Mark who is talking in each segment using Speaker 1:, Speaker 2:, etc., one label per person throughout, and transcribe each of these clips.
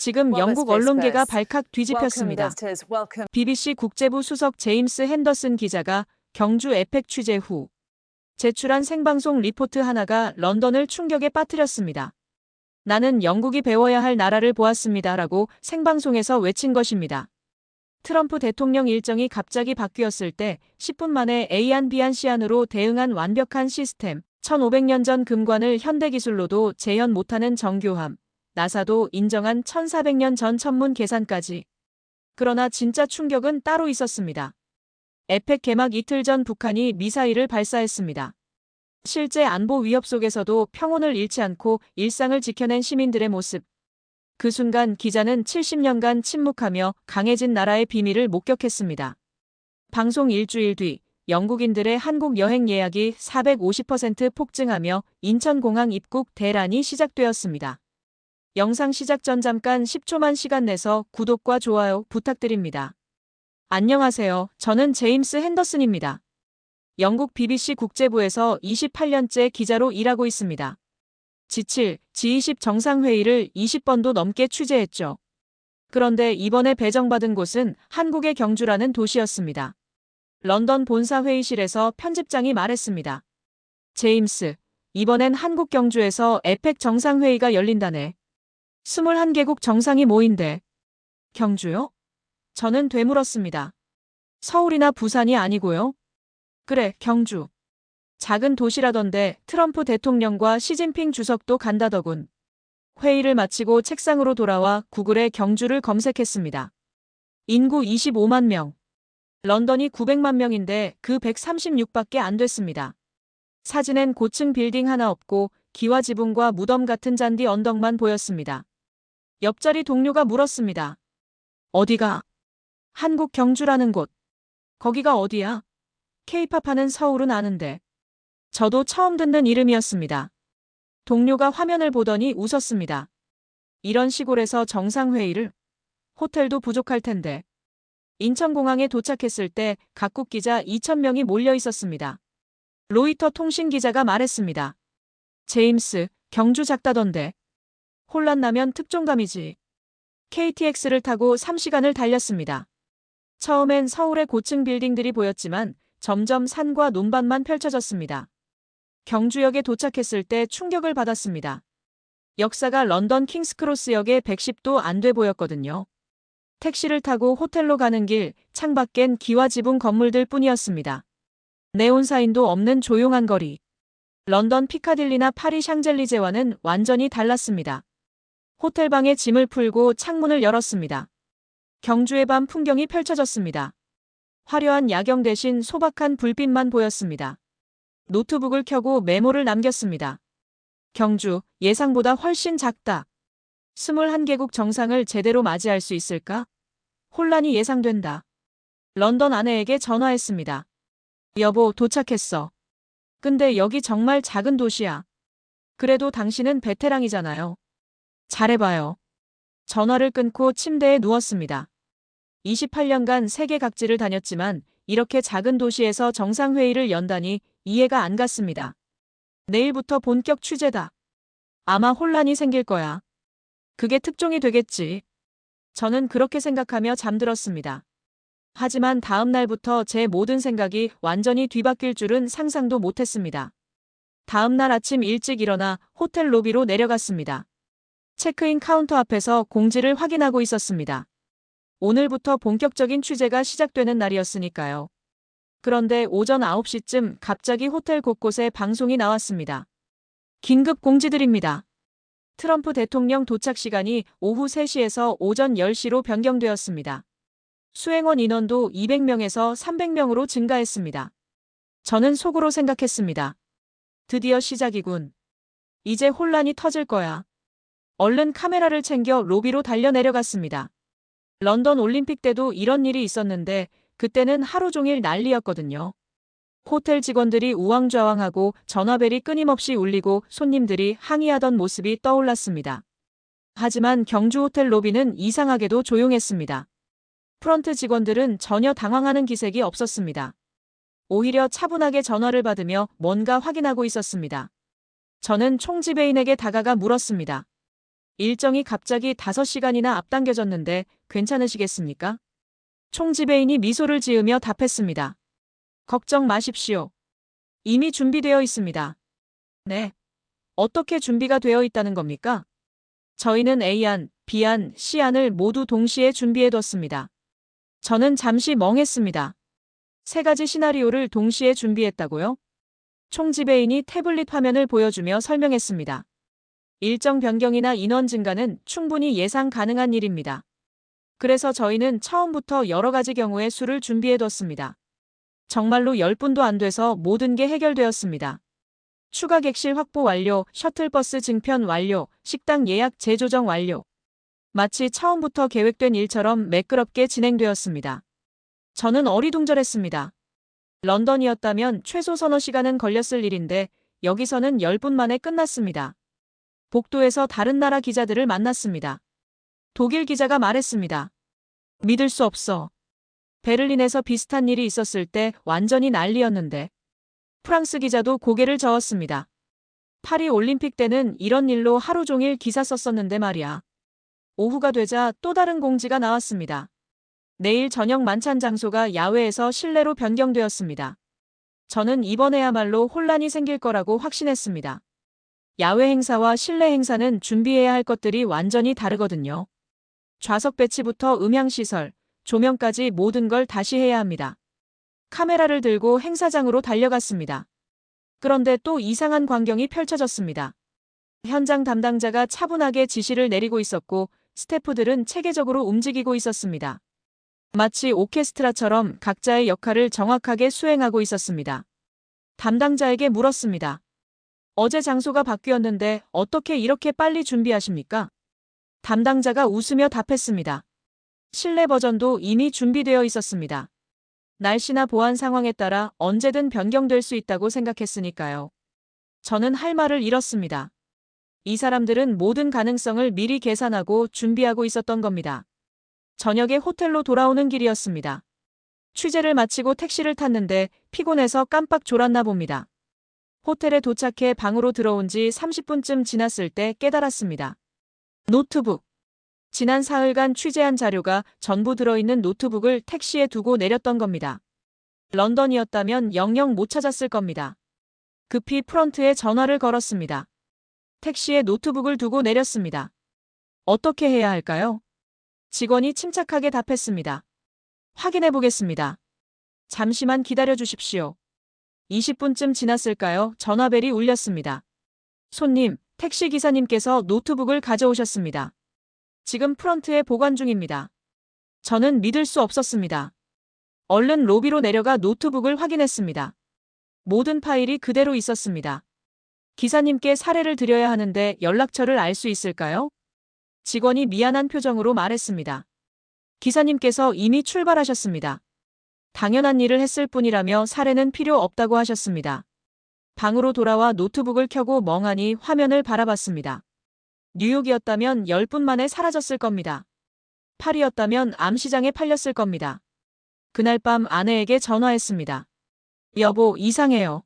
Speaker 1: 지금 영국 언론계가 발칵 뒤집혔습니다. BBC 국제부 수석 제임스 핸더슨 기자가 경주 에펙 취재 후 제출한 생방송 리포트 하나가 런던을 충격에 빠뜨렸습니다. 나는 영국이 배워야 할 나라를 보았습니다라고 생방송에서 외친 것입니다. 트럼프 대통령 일정이 갑자기 바뀌었을 때 10분 만에 A안 B안 C안으로 대응한 완벽한 시스템, 1500년 전 금관을 현대기술로도 재현 못하는 정교함, 나사도 인정한 1400년 전 천문 계산까지. 그러나 진짜 충격은 따로 있었습니다. 에펙 개막 이틀 전 북한이 미사일을 발사했습니다. 실제 안보 위협 속에서도 평온을 잃지 않고 일상을 지켜낸 시민들의 모습. 그 순간 기자는 70년간 침묵하며 강해진 나라의 비밀을 목격했습니다. 방송 일주일 뒤 영국인들의 한국 여행 예약이 450% 폭증하며 인천공항 입국 대란이 시작되었습니다. 영상 시작 전 잠깐 10초만 시간 내서 구독과 좋아요 부탁드립니다. 안녕하세요. 저는 제임스 핸더슨입니다. 영국 BBC 국제부에서 28년째 기자로 일하고 있습니다. G7, G20 정상회의를 20번도 넘게 취재했죠. 그런데 이번에 배정받은 곳은 한국의 경주라는 도시였습니다. 런던 본사 회의실에서 편집장이 말했습니다. 제임스, 이번엔 한국 경주에서 에펙 정상회의가 열린다네. 21개국 정상이 모인대. 경주요? 저는 되물었습니다. 서울이나 부산이 아니고요. 그래, 경주. 작은 도시라던데 트럼프 대통령과 시진핑 주석도 간다더군. 회의를 마치고 책상으로 돌아와 구글에 경주를 검색했습니다. 인구 25만 명. 런던이 900만 명인데 그 136밖에 안 됐습니다. 사진엔 고층 빌딩 하나 없고 기와 지붕과 무덤 같은 잔디 언덕만 보였습니다. 옆자리 동료가 물었습니다. 어디가? 한국 경주라는 곳. 거기가 어디야? K-팝 하는 서울은 아는데. 저도 처음 듣는 이름이었습니다. 동료가 화면을 보더니 웃었습니다. 이런 시골에서 정상회의를? 호텔도 부족할 텐데. 인천공항에 도착했을 때 각국 기자 2,000명이 몰려 있었습니다. 로이터 통신 기자가 말했습니다. 제임스, 경주 작다던데. 혼란 나면 특종감이지. KTX를 타고 3시간을 달렸습니다. 처음엔 서울의 고층 빌딩들이 보였지만 점점 산과 논밭만 펼쳐졌습니다. 경주역에 도착했을 때 충격을 받았습니다. 역사가 런던 킹스크로스역에 110도 안 돼 보였거든요. 택시를 타고 호텔로 가는 길, 창밖엔 기와 지붕 건물들 뿐이었습니다. 네온사인도 없는 조용한 거리. 런던 피카딜리나 파리 샹젤리제와는 완전히 달랐습니다. 호텔방에 짐을 풀고 창문을 열었습니다. 경주의 밤 풍경이 펼쳐졌습니다. 화려한 야경 대신 소박한 불빛만 보였습니다. 노트북을 켜고 메모를 남겼습니다. 경주, 예상보다 훨씬 작다. 21개국 정상을 제대로 맞이할 수 있을까? 혼란이 예상된다. 런던 아내에게 전화했습니다. 여보, 도착했어. 근데 여기 정말 작은 도시야. 그래도 당신은 베테랑이잖아요. 잘해봐요. 전화를 끊고 침대에 누웠습니다. 28년간 세계 각지를 다녔지만 이렇게 작은 도시에서 정상회의를 연다니 이해가 안 갔습니다. 내일부터 본격 취재다. 아마 혼란이 생길 거야. 그게 특종이 되겠지. 저는 그렇게 생각하며 잠들었습니다. 하지만 다음 날부터 제 모든 생각이 완전히 뒤바뀔 줄은 상상도 못했습니다. 다음 날 아침 일찍 일어나 호텔 로비로 내려갔습니다. 체크인 카운터 앞에서 공지를 확인하고 있었습니다. 오늘부터 본격적인 취재가 시작되는 날이었으니까요. 그런데 오전 9시쯤 갑자기 호텔 곳곳에 방송이 나왔습니다. 긴급 공지드립니다. 트럼프 대통령 도착 시간이 오후 3시에서 오전 10시로 변경되었습니다. 수행원 인원도 200명에서 300명으로 증가했습니다. 저는 속으로 생각했습니다. 드디어 시작이군. 이제 혼란이 터질 거야. 얼른 카메라를 챙겨 로비로 달려 내려갔습니다. 런던 올림픽 때도 이런 일이 있었는데 그때는 하루 종일 난리였거든요. 호텔 직원들이 우왕좌왕하고 전화벨이 끊임없이 울리고 손님들이 항의하던 모습이 떠올랐습니다. 하지만 경주 호텔 로비는 이상하게도 조용했습니다. 프런트 직원들은 전혀 당황하는 기색이 없었습니다. 오히려 차분하게 전화를 받으며 뭔가 확인하고 있었습니다. 저는 총지배인에게 다가가 물었습니다. 일정이 갑자기 5시간이나 앞당겨졌는데 괜찮으시겠습니까? 총지배인이 미소를 지으며 답했습니다. 걱정 마십시오. 이미 준비되어 있습니다. 네. 어떻게 준비가 되어 있다는 겁니까? 저희는 A안, B안, C안을 모두 동시에 준비해뒀습니다. 저는 잠시 멍했습니다. 3가지 시나리오를 동시에 준비했다고요? 총지배인이 태블릿 화면을 보여주며 설명했습니다. 일정 변경이나 인원 증가는 충분히 예상 가능한 일입니다. 그래서 저희는 처음부터 여러 가지 경우의 수를 준비해뒀습니다. 정말로 10분도 안 돼서 모든 게 해결되었습니다. 추가 객실 확보 완료, 셔틀버스 증편 완료, 식당 예약 재조정 완료. 마치 처음부터 계획된 일처럼 매끄럽게 진행되었습니다. 저는 어리둥절했습니다. 런던이었다면 최소 서너 시간은 걸렸을 일인데 여기서는 10분 만에 끝났습니다. 복도에서 다른 나라 기자들을 만났습니다. 독일 기자가 말했습니다. 믿을 수 없어. 베를린에서 비슷한 일이 있었을 때 완전히 난리였는데. 프랑스 기자도 고개를 저었습니다. 파리 올림픽 때는 이런 일로 하루 종일 기사 썼었는데 말이야. 오후가 되자 또 다른 공지가 나왔습니다. 내일 저녁 만찬 장소가 야외에서 실내로 변경되었습니다. 저는 이번에야말로 혼란이 생길 거라고 확신했습니다. 야외 행사와 실내 행사는 준비해야 할 것들이 완전히 다르거든요. 좌석 배치부터 음향시설, 조명까지 모든 걸 다시 해야 합니다. 카메라를 들고 행사장으로 달려갔습니다. 그런데 또 이상한 광경이 펼쳐졌습니다. 현장 담당자가 차분하게 지시를 내리고 있었고 스태프들은 체계적으로 움직이고 있었습니다. 마치 오케스트라처럼 각자의 역할을 정확하게 수행하고 있었습니다. 담당자에게 물었습니다. 어제 장소가 바뀌었는데 어떻게 이렇게 빨리 준비하십니까? 담당자가 웃으며 답했습니다. 실내 버전도 이미 준비되어 있었습니다. 날씨나 보안 상황에 따라 언제든 변경될 수 있다고 생각했으니까요. 저는 할 말을 잃었습니다. 이 사람들은 모든 가능성을 미리 계산하고 준비하고 있었던 겁니다. 저녁에 호텔로 돌아오는 길이었습니다. 취재를 마치고 택시를 탔는데 피곤해서 깜빡 졸았나 봅니다. 호텔에 도착해 방으로 들어온 지 30분쯤 지났을 때 깨달았습니다. 노트북. 지난 사흘간 취재한 자료가 전부 들어있는 노트북을 택시에 두고 내렸던 겁니다. 런던이었다면 영영 못 찾았을 겁니다. 급히 프런트에 전화를 걸었습니다. 택시에 노트북을 두고 내렸습니다. 어떻게 해야 할까요? 직원이 침착하게 답했습니다. 확인해 보겠습니다. 잠시만 기다려 주십시오. 20분쯤 지났을까요? 전화벨이 울렸습니다. 손님, 택시 기사님께서 노트북을 가져오셨습니다. 지금 프런트에 보관 중입니다. 저는 믿을 수 없었습니다. 얼른 로비로 내려가 노트북을 확인했습니다. 모든 파일이 그대로 있었습니다. 기사님께 사례를 드려야 하는데 연락처를 알 수 있을까요? 직원이 미안한 표정으로 말했습니다. 기사님께서 이미 출발하셨습니다. 당연한 일을 했을 뿐이라며 사례는 필요 없다고 하셨습니다. 방으로 돌아와 노트북을 켜고 멍하니 화면을 바라봤습니다. 뉴욕이었다면 10분 만에 사라졌을 겁니다. 파리였다면 암시장에 팔렸을 겁니다. 그날 밤 아내에게 전화했습니다. 여보, 이상해요.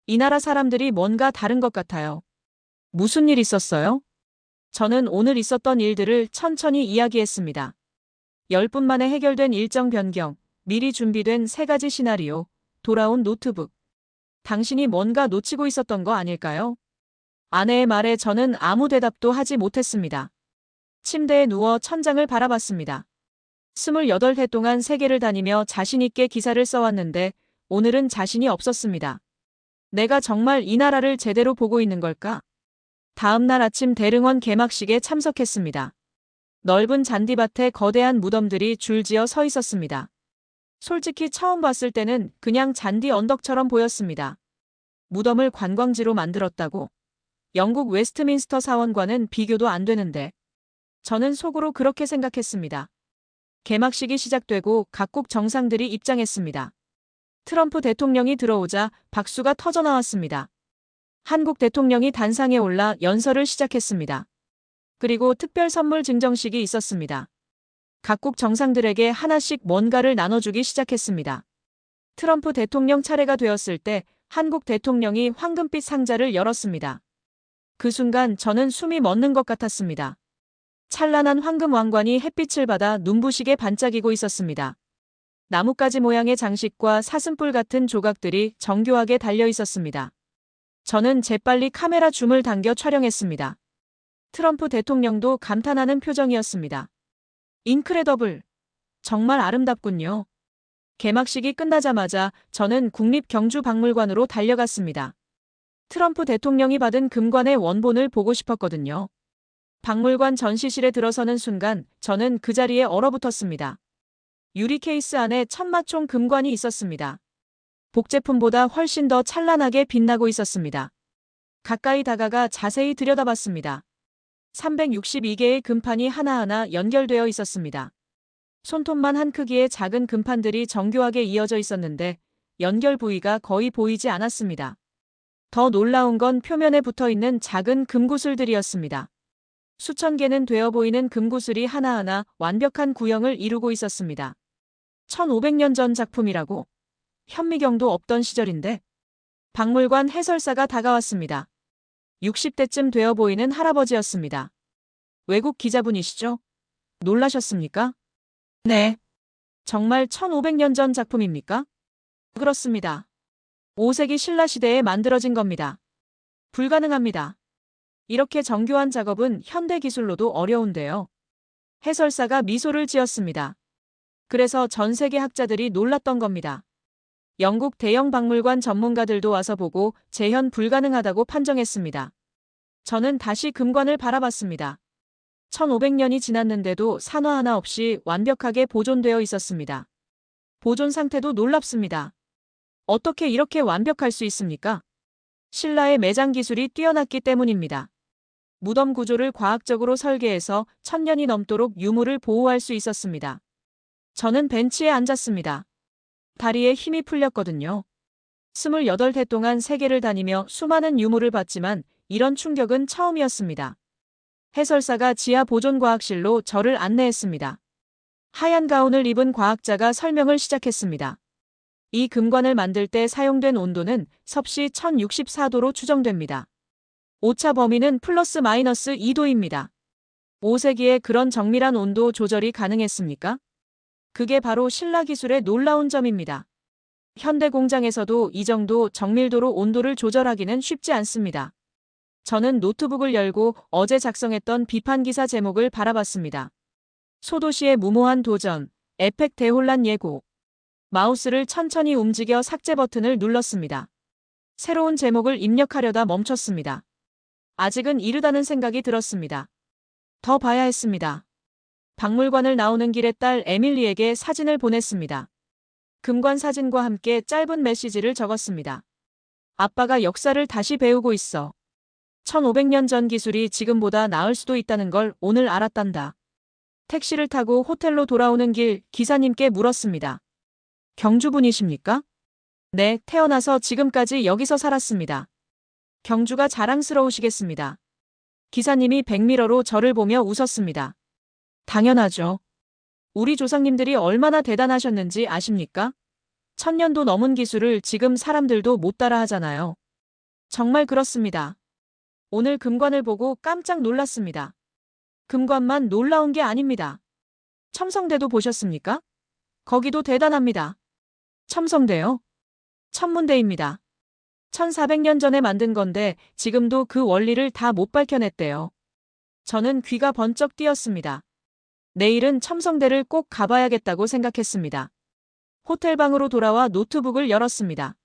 Speaker 1: 이 나라 사람들이 뭔가 다른 것 같아요. 무슨 일 있었어요? 저는 오늘 있었던 일들을 천천히 이야기했습니다. 10분 만에 해결된 일정 변경, 미리 준비된 3가지 시나리오, 돌아온 노트북. 당신이 뭔가 놓치고 있었던 거 아닐까요? 아내의 말에 저는 아무 대답도 하지 못했습니다. 침대에 누워 천장을 바라봤습니다. 28해 동안 세계를 다니며 자신있게 기사를 써왔는데 오늘은 자신이 없었습니다. 내가 정말 이 나라를 제대로 보고 있는 걸까? 다음 날 아침 대릉원 개막식에 참석했습니다. 넓은 잔디밭에 거대한 무덤들이 줄지어 서 있었습니다. 솔직히 처음 봤을 때는 그냥 잔디 언덕처럼 보였습니다. 무덤을 관광지로 만들었다고? 영국 웨스트민스터 사원과는 비교도 안 되는데. 저는 속으로 그렇게 생각했습니다. 개막식이 시작되고 각국 정상들이 입장했습니다. 트럼프 대통령이 들어오자 박수가 터져나왔습니다. 한국 대통령이 단상에 올라 연설을 시작했습니다. 그리고 특별 선물 증정식이 있었습니다. 각국 정상들에게 하나씩 뭔가를 나눠주기 시작했습니다. 트럼프 대통령 차례가 되었을 때 한국 대통령이 황금빛 상자를 열었습니다. 그 순간 저는 숨이 멎는 것 같았습니다. 찬란한 황금 왕관이 햇빛을 받아 눈부시게 반짝이고 있었습니다. 나뭇가지 모양의 장식과 사슴뿔 같은 조각들이 정교하게 달려 있었습니다. 저는 재빨리 카메라 줌을 당겨 촬영했습니다. 트럼프 대통령도 감탄하는 표정이었습니다. 인크레더블. 정말 아름답군요. 개막식이 끝나자마자 저는 국립경주박물관으로 달려갔습니다. 트럼프 대통령이 받은 금관의 원본을 보고 싶었거든요. 박물관 전시실에 들어서는 순간 저는 그 자리에 얼어붙었습니다. 유리 케이스 안에 천마총 금관이 있었습니다. 복제품보다 훨씬 더 찬란하게 빛나고 있었습니다. 가까이 다가가 자세히 들여다봤습니다. 362개의 금판이 하나하나 연결되어 있었습니다. 손톱만 한 크기의 작은 금판들이 정교하게 이어져 있었는데 연결 부위가 거의 보이지 않았습니다. 더 놀라운 건 표면에 붙어있는 작은 금구슬들이었습니다. 수천 개는 되어 보이는 금구슬이 하나하나 완벽한 구형을 이루고 있었습니다. 1500년 전 작품이라고? 현미경도 없던 시절인데? 박물관 해설사가 다가왔습니다. 60대쯤 되어 보이는 할아버지였습니다. 외국 기자분이시죠? 놀라셨습니까? 네. 정말 1500년 전 작품입니까? 그렇습니다. 5세기 신라 시대에 만들어진 겁니다. 불가능합니다. 이렇게 정교한 작업은 현대 기술로도 어려운데요. 해설사가 미소를 지었습니다. 그래서 전 세계 학자들이 놀랐던 겁니다. 영국 대형 박물관 전문가들도 와서 보고 재현 불가능하다고 판정했습니다. 저는 다시 금관을 바라봤습니다. 1500년이 지났는데도 산화 하나 없이 완벽하게 보존되어 있었습니다. 보존 상태도 놀랍습니다. 어떻게 이렇게 완벽할 수 있습니까? 신라의 매장 기술이 뛰어났기 때문입니다. 무덤 구조를 과학적으로 설계해서 1000년이 넘도록 유물을 보호할 수 있었습니다. 저는 벤치에 앉았습니다. 다리에 힘이 풀렸거든요. 28회 동안 세계를 다니며 수많은 유물을 봤지만 이런 충격은 처음이었습니다. 해설사가 지하 보존과학실로 저를 안내했습니다. 하얀 가운을 입은 과학자가 설명을 시작했습니다. 이 금관을 만들 때 사용된 온도는 섭씨 1064도로 추정됩니다. 오차 범위는 플러스 마이너스 2도입니다. 5세기에 그런 정밀한 온도 조절이 가능했습니까? 그게 바로 신라 기술의 놀라운 점입니다. 현대 공장에서도 이 정도 정밀도로 온도를 조절하기는 쉽지 않습니다. 저는 노트북을 열고 어제 작성했던 비판 기사 제목을 바라봤습니다. 소도시의 무모한 도전, 에펙 대혼란 예고. 마우스를 천천히 움직여 삭제 버튼을 눌렀습니다. 새로운 제목을 입력하려다 멈췄습니다. 아직은 이르다는 생각이 들었습니다. 더 봐야 했습니다. 박물관을 나오는 길에 딸 에밀리에게 사진을 보냈습니다. 금관 사진과 함께 짧은 메시지를 적었습니다. 아빠가 역사를 다시 배우고 있어. 1500년 전 기술이 지금보다 나을 수도 있다는 걸 오늘 알았단다. 택시를 타고 호텔로 돌아오는 길 기사님께 물었습니다. 경주분이십니까? 네, 태어나서 지금까지 여기서 살았습니다. 경주가 자랑스러우시겠습니다. 기사님이 백미러로 저를 보며 웃었습니다. 당연하죠. 우리 조상님들이 얼마나 대단하셨는지 아십니까? 1000년도 넘은 기술을 지금 사람들도 못 따라 하잖아요. 정말 그렇습니다. 오늘 금관을 보고 깜짝 놀랐습니다. 금관만 놀라운 게 아닙니다. 첨성대도 보셨습니까? 거기도 대단합니다. 첨성대요? 천문대입니다. 1400년 전에 만든 건데 지금도 그 원리를 다 못 밝혀냈대요. 저는 귀가 번쩍 뛰었습니다. 내일은 첨성대를 꼭 가봐야겠다고 생각했습니다. 호텔방으로 돌아와 노트북을 열었습니다.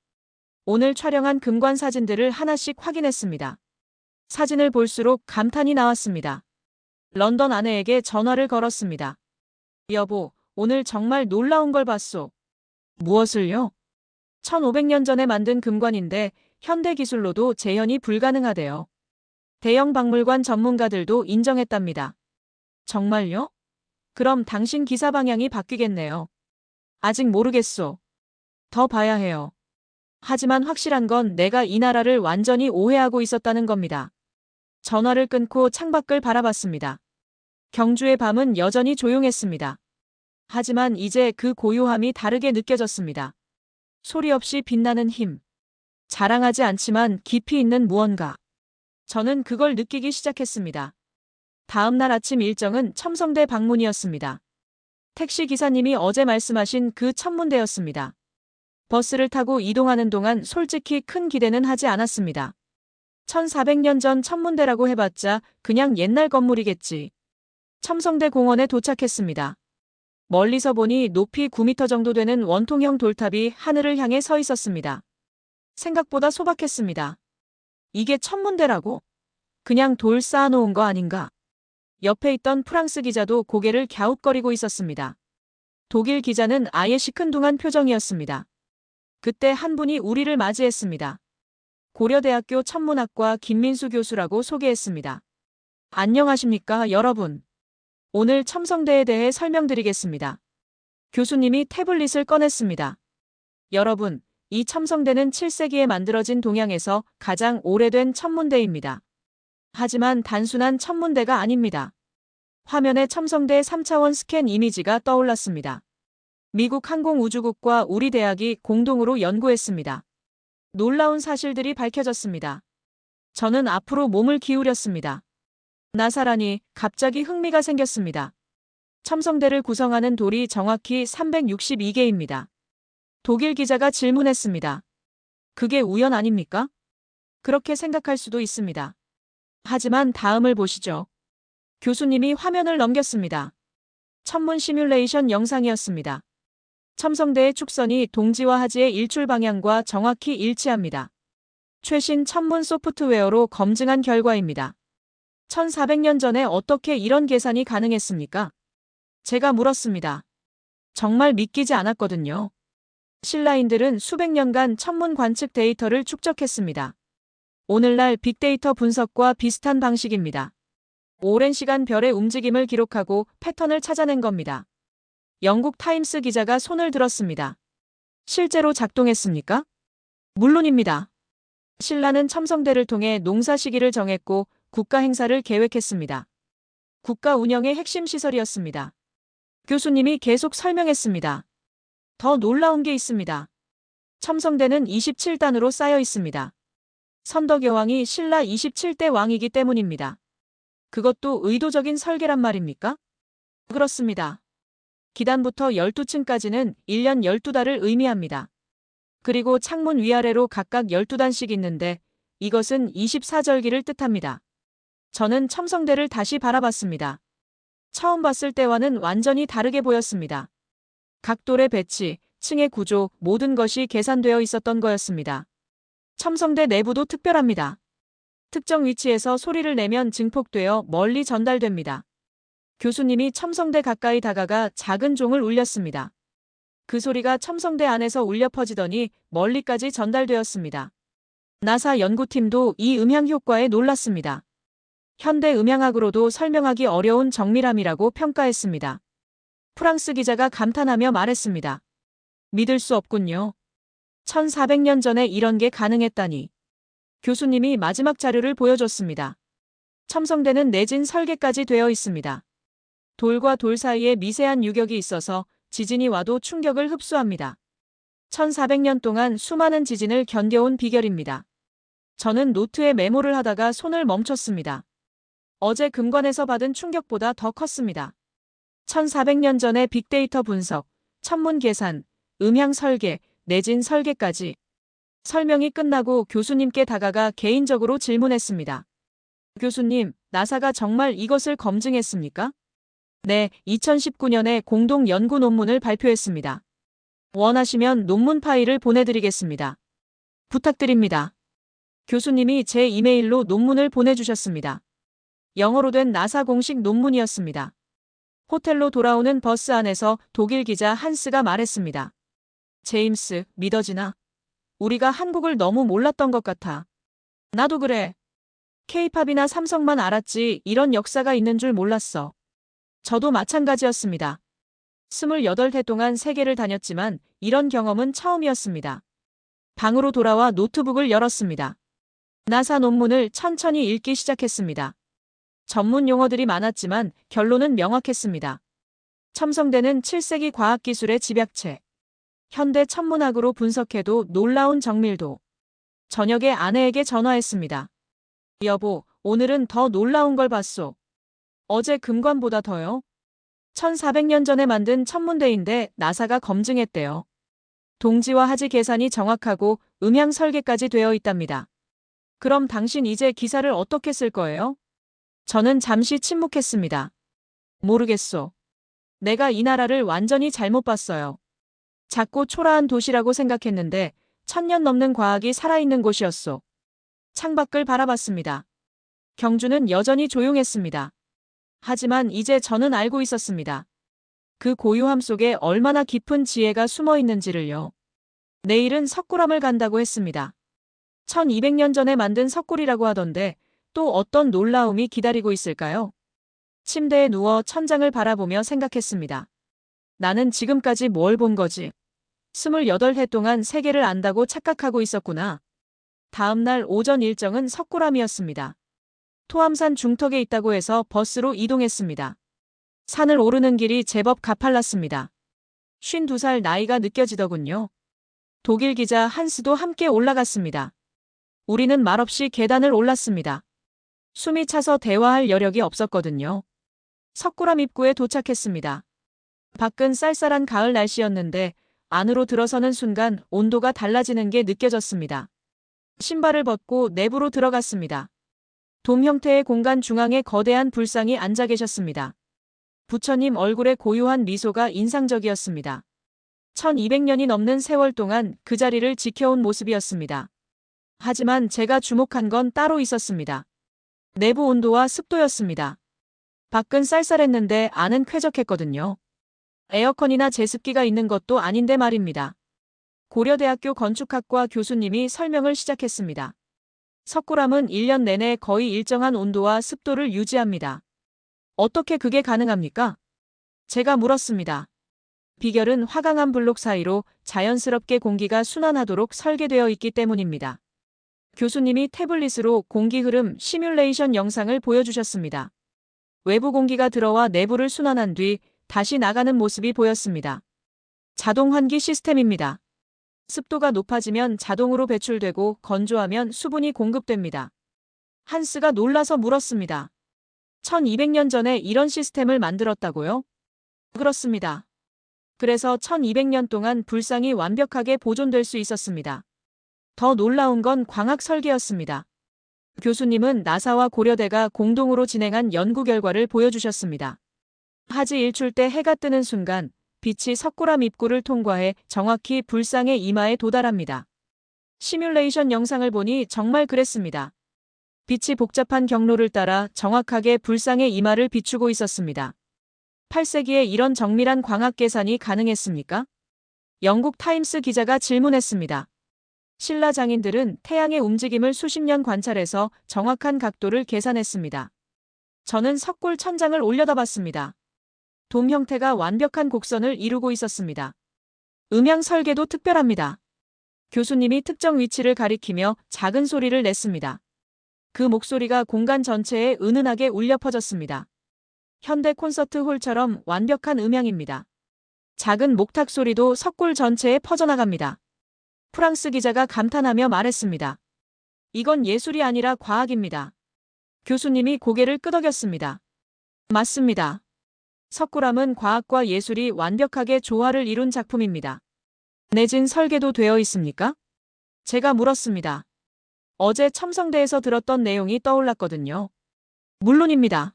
Speaker 1: 오늘 촬영한 금관 사진들을 하나씩 확인했습니다. 사진을 볼수록 감탄이 나왔습니다. 런던 아내에게 전화를 걸었습니다. 여보, 오늘 정말 놀라운 걸 봤소. 무엇을요? 1500년 전에 만든 금관인데 현대 기술로도 재현이 불가능하대요. 대형 박물관 전문가들도 인정했답니다. 정말요? 그럼 당신 기사 방향이 바뀌겠네요. 아직 모르겠소. 더 봐야 해요. 하지만 확실한 건 내가 이 나라를 완전히 오해하고 있었다는 겁니다. 전화를 끊고 창밖을 바라봤습니다. 경주의 밤은 여전히 조용했습니다. 하지만 이제 그 고요함이 다르게 느껴졌습니다. 소리 없이 빛나는 힘. 자랑하지 않지만 깊이 있는 무언가. 저는 그걸 느끼기 시작했습니다. 다음 날 아침 일정은 첨성대 방문이었습니다. 택시 기사님이 어제 말씀하신 그 천문대였습니다. 버스를 타고 이동하는 동안 솔직히 큰 기대는 하지 않았습니다. 1400년 전 천문대라고 해봤자 그냥 옛날 건물이겠지. 첨성대 공원에 도착했습니다. 멀리서 보니 높이 9m 정도 되는 원통형 돌탑이 하늘을 향해 서 있었습니다. 생각보다 소박했습니다. 이게 천문대라고? 그냥 돌 쌓아놓은 거 아닌가? 옆에 있던 프랑스 기자도 고개를 갸웃거리고 있었습니다. 독일 기자는 아예 시큰둥한 표정이었습니다. 그때 한 분이 우리를 맞이했습니다. 고려대학교 천문학과 김민수 교수라고 소개했습니다. 안녕하십니까, 여러분. 오늘 첨성대에 대해 설명드리겠습니다. 교수님이 태블릿을 꺼냈습니다. 여러분, 이 첨성대는 7세기에 만들어진 동양에서 가장 오래된 천문대입니다. 하지만 단순한 천문대가 아닙니다. 화면에 첨성대 3차원 스캔 이미지가 떠올랐습니다. 미국 항공우주국과 우리 대학이 공동으로 연구했습니다. 놀라운 사실들이 밝혀졌습니다. 저는 앞으로 몸을 기울였습니다. 나사라니 갑자기 흥미가 생겼습니다. 첨성대를 구성하는 돌이 정확히 362개입니다. 독일 기자가 질문했습니다. 그게 우연 아닙니까? 그렇게 생각할 수도 있습니다. 하지만 다음을 보시죠. 교수님이 화면을 넘겼습니다. 천문 시뮬레이션 영상이었습니다. 첨성대의 축선이 동지와 하지의 일출 방향과 정확히 일치합니다. 최신 천문 소프트웨어로 검증한 결과입니다. 1400년 전에 어떻게 이런 계산이 가능했습니까? 제가 물었습니다. 정말 믿기지 않았거든요. 신라인들은 수백 년간 천문 관측 데이터를 축적했습니다. 오늘날 빅데이터 분석과 비슷한 방식입니다. 오랜 시간 별의 움직임을 기록하고 패턴을 찾아낸 겁니다. 영국 타임스 기자가 손을 들었습니다. 실제로 작동했습니까? 물론입니다. 신라는 첨성대를 통해 농사 시기를 정했고 국가 행사를 계획했습니다. 국가 운영의 핵심 시설이었습니다. 교수님이 계속 설명했습니다. 더 놀라운 게 있습니다. 첨성대는 27단으로 쌓여 있습니다. 선덕여왕이 신라 27대 왕이기 때문입니다. 그것도 의도적인 설계란 말입니까? 그렇습니다. 기단부터 12층까지는 1년 12달을 의미합니다. 그리고 창문 위아래로 각각 12단씩 있는데 이것은 24절기를 뜻합니다. 저는 첨성대를 다시 바라봤습니다. 처음 봤을 때와는 완전히 다르게 보였습니다. 각 돌의 배치, 층의 구조, 모든 것이 계산되어 있었던 거였습니다. 첨성대 내부도 특별합니다. 특정 위치에서 소리를 내면 증폭되어 멀리 전달됩니다. 교수님이 첨성대 가까이 다가가 작은 종을 울렸습니다. 그 소리가 첨성대 안에서 울려 퍼지더니 멀리까지 전달되었습니다. 나사 연구팀도 이 음향 효과에 놀랐습니다. 현대 음향학으로도 설명하기 어려운 정밀함이라고 평가했습니다. 프랑스 기자가 감탄하며 말했습니다. 믿을 수 없군요. 1400년 전에 이런 게 가능했다니. 교수님이 마지막 자료를 보여줬습니다. 첨성대는 내진 설계까지 되어 있습니다. 돌과 돌 사이에 미세한 유격이 있어서 지진이 와도 충격을 흡수합니다. 1400년 동안 수많은 지진을 견뎌온 비결입니다. 저는 노트에 메모를 하다가 손을 멈췄습니다. 어제 금관에서 받은 충격보다 더 컸습니다. 1400년 전의 빅데이터 분석, 천문 계산, 음향 설계, 내진 설계까지. 설명이 끝나고 교수님께 다가가 개인적으로 질문했습니다. 교수님, 나사가 정말 이것을 검증했습니까? 네, 2019년에 공동 연구 논문을 발표했습니다. 원하시면 논문 파일을 보내드리겠습니다. 부탁드립니다. 교수님이 제 이메일로 논문을 보내주셨습니다. 영어로 된 나사 공식 논문이었습니다. 호텔로 돌아오는 버스 안에서 독일 기자 한스가 말했습니다. 제임스, 믿어지나? 우리가 한국을 너무 몰랐던 것 같아. 나도 그래. K-팝이나 삼성만 알았지 이런 역사가 있는 줄 몰랐어. 저도 마찬가지였습니다. 28해 동안 세계를 다녔지만 이런 경험은 처음이었습니다. 방으로 돌아와 노트북을 열었습니다. 나사 논문을 천천히 읽기 시작했습니다. 전문 용어들이 많았지만 결론은 명확했습니다. 첨성대는 7세기 과학기술의 집약체. 현대 천문학으로 분석해도 놀라운 정밀도. 저녁에 아내에게 전화했습니다. 여보, 오늘은 더 놀라운 걸 봤소. 어제 금관보다 더요. 1400년 전에 만든 천문대인데 나사가 검증했대요. 동지와 하지 계산이 정확하고 음향 설계까지 되어 있답니다. 그럼 당신 이제 기사를 어떻게 쓸 거예요? 저는 잠시 침묵했습니다. 모르겠소. 내가 이 나라를 완전히 잘못 봤어요. 작고 초라한 도시라고 생각했는데 1000년 넘는 과학이 살아있는 곳이었소. 창밖을 바라봤습니다. 경주는 여전히 조용했습니다. 하지만 이제 저는 알고 있었습니다. 그 고요함 속에 얼마나 깊은 지혜가 숨어 있는지를요. 내일은 석굴암을 간다고 했습니다. 1200년 전에 만든 석굴이라고 하던데 또 어떤 놀라움이 기다리고 있을까요? 침대에 누워 천장을 바라보며 생각했습니다. 나는 지금까지 뭘 본 거지? 28해 동안 세계를 안다고 착각하고 있었구나. 다음 날 오전 일정은 석굴암이었습니다. 토암산 중턱에 있다고 해서 버스로 이동했습니다. 산을 오르는 길이 제법 가팔랐습니다. 52살 나이가 느껴지더군요. 독일 기자 한스도 함께 올라갔습니다. 우리는 말없이 계단을 올랐습니다. 숨이 차서 대화할 여력이 없었거든요. 석굴암 입구에 도착했습니다. 밖은 쌀쌀한 가을 날씨였는데 안으로 들어서는 순간 온도가 달라지는 게 느껴졌습니다. 신발을 벗고 내부로 들어갔습니다. 돔 형태의 공간 중앙에 거대한 불상이 앉아 계셨습니다. 부처님 얼굴에 고요한 미소가 인상적이었습니다. 1200년이 넘는 세월 동안 그 자리를 지켜온 모습이었습니다. 하지만 제가 주목한 건 따로 있었습니다. 내부 온도와 습도였습니다. 밖은 쌀쌀했는데 안은 쾌적했거든요. 에어컨이나 제습기가 있는 것도 아닌데 말입니다. 고려대학교 건축학과 교수님이 설명을 시작했습니다. 석굴암은 1년 내내 거의 일정한 온도와 습도를 유지합니다. 어떻게 그게 가능합니까? 제가 물었습니다. 비결은 화강암 블록 사이로 자연스럽게 공기가 순환하도록 설계되어 있기 때문입니다. 교수님이 태블릿으로 공기 흐름 시뮬레이션 영상을 보여주셨습니다. 외부 공기가 들어와 내부를 순환한 뒤 다시 나가는 모습이 보였습니다. 자동 환기 시스템입니다. 습도가 높아지면 자동으로 배출되고 건조하면 수분이 공급됩니다. 한스가 놀라서 물었습니다. 1200년 전에 이런 시스템을 만들었다고요? 그렇습니다. 그래서 1200년 동안 불상이 완벽하게 보존될 수 있었습니다. 더 놀라운 건 광학 설계였습니다. 교수님은 나사와 고려대가 공동으로 진행한 연구 결과를 보여주셨습니다. 하지 일출 때 해가 뜨는 순간 빛이 석굴암 입구를 통과해 정확히 불상의 이마에 도달합니다. 시뮬레이션 영상을 보니 정말 그랬습니다. 빛이 복잡한 경로를 따라 정확하게 불상의 이마를 비추고 있었습니다. 8세기에 이런 정밀한 광학 계산이 가능했습니까? 영국 타임스 기자가 질문했습니다. 신라 장인들은 태양의 움직임을 수십 년 관찰해서 정확한 각도를 계산했습니다. 저는 석굴 천장을 올려다봤습니다. 돔 형태가 완벽한 곡선을 이루고 있었습니다. 음향 설계도 특별합니다. 교수님이 특정 위치를 가리키며 작은 소리를 냈습니다. 그 목소리가 공간 전체에 은은하게 울려 퍼졌습니다. 현대 콘서트 홀처럼 완벽한 음향입니다. 작은 목탁 소리도 석굴 전체에 퍼져나갑니다. 프랑스 기자가 감탄하며 말했습니다. 이건 예술이 아니라 과학입니다. 교수님이 고개를 끄덕였습니다. 맞습니다. 석굴암은 과학과 예술이 완벽하게 조화를 이룬 작품입니다. 내진 설계도 되어 있습니까? 제가 물었습니다. 어제 첨성대에서 들었던 내용이 떠올랐거든요. 물론입니다.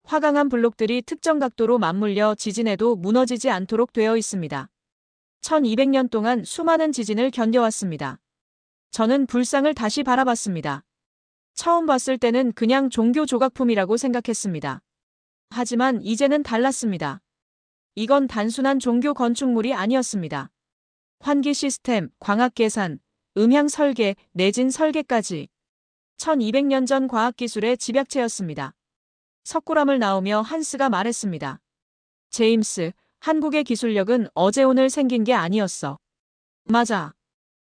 Speaker 1: 화강암 블록들이 특정 각도로 맞물려 지진에도 무너지지 않도록 되어 있습니다. 1200년 동안 수많은 지진을 견뎌왔습니다. 저는 불상을 다시 바라봤습니다. 처음 봤을 때는 그냥 종교 조각품이라고 생각했습니다. 하지만 이제는 달랐습니다. 이건 단순한 종교 건축물이 아니었습니다. 환기 시스템, 광학 계산, 음향 설계, 내진 설계까지 1200년 전 과학기술의 집약체였습니다. 석굴암을 나오며 한스가 말했습니다. 제임스, 한국의 기술력은 어제 오늘 생긴 게 아니었어. 맞아.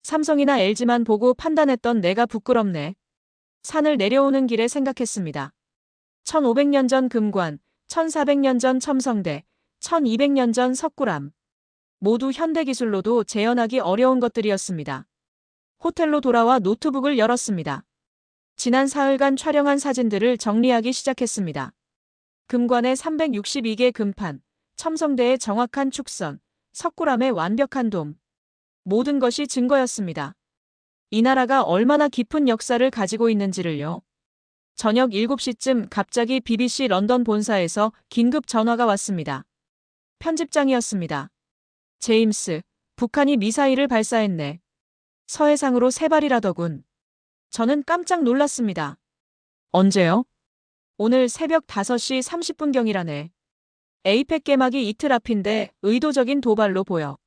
Speaker 1: 삼성이나 LG만 보고 판단했던 내가 부끄럽네. 산을 내려오는 길에 생각했습니다. 1500년 전 금관, 1400년 전 첨성대, 1200년 전 석굴암. 모두 현대기술로도 재현하기 어려운 것들이었습니다. 호텔로 돌아와 노트북을 열었습니다. 지난 사흘간 촬영한 사진들을 정리하기 시작했습니다. 금관의 362개 금판, 첨성대의 정확한 축선, 석굴암의 완벽한 돔. 모든 것이 증거였습니다. 이 나라가 얼마나 깊은 역사를 가지고 있는지를요. 저녁 7시쯤 갑자기 BBC 런던 본사에서 긴급 전화가 왔습니다. 편집장이었습니다. 제임스, 북한이 미사일을 발사했네. 서해상으로 3발이라더군. 저는 깜짝 놀랐습니다. 언제요? 오늘 새벽 5시 30분경이라네. 에이펙 개막이 이틀 앞인데 의도적인 도발로 보여.